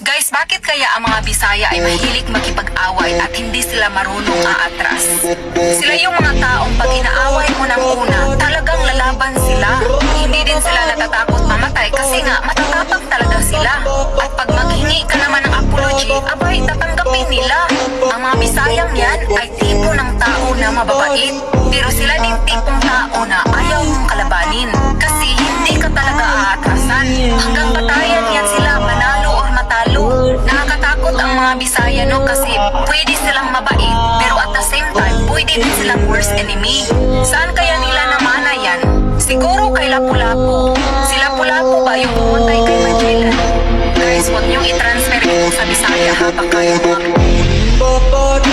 Guys, bakit kaya ang mga Bisaya ay mahilig makipag-away at hindi sila marunong aatras? Sila yung mga taong pag inaaway mo ng una, talagang lalaban sila. Hindi din sila natatakot mamatay kasi nga matatapang talaga sila. At pag maghingi ka naman ng apology, abay tatanggapin nila. Ang mga Bisayang yan ay tipo ng tao na mababait. Pero sila din tipong tao na ayaw mong kalabanin. Kasi hindi ka talaga aatrasan. Hanggang batayan yan sila, manalo or matalo. Nakakatakot ang mga Bisaya, no? Kasi pwede silang mabait, pero at the same time, pwede din silang worst enemy. Saan kaya nila namana yan? Siguro kay Lapu-Lapu. Si Lapu-Lapu ba yung pumatay kay Magellan? Guys, huwag niyong i-transfer ito sa Bisaya ha, baka yung mga... Body,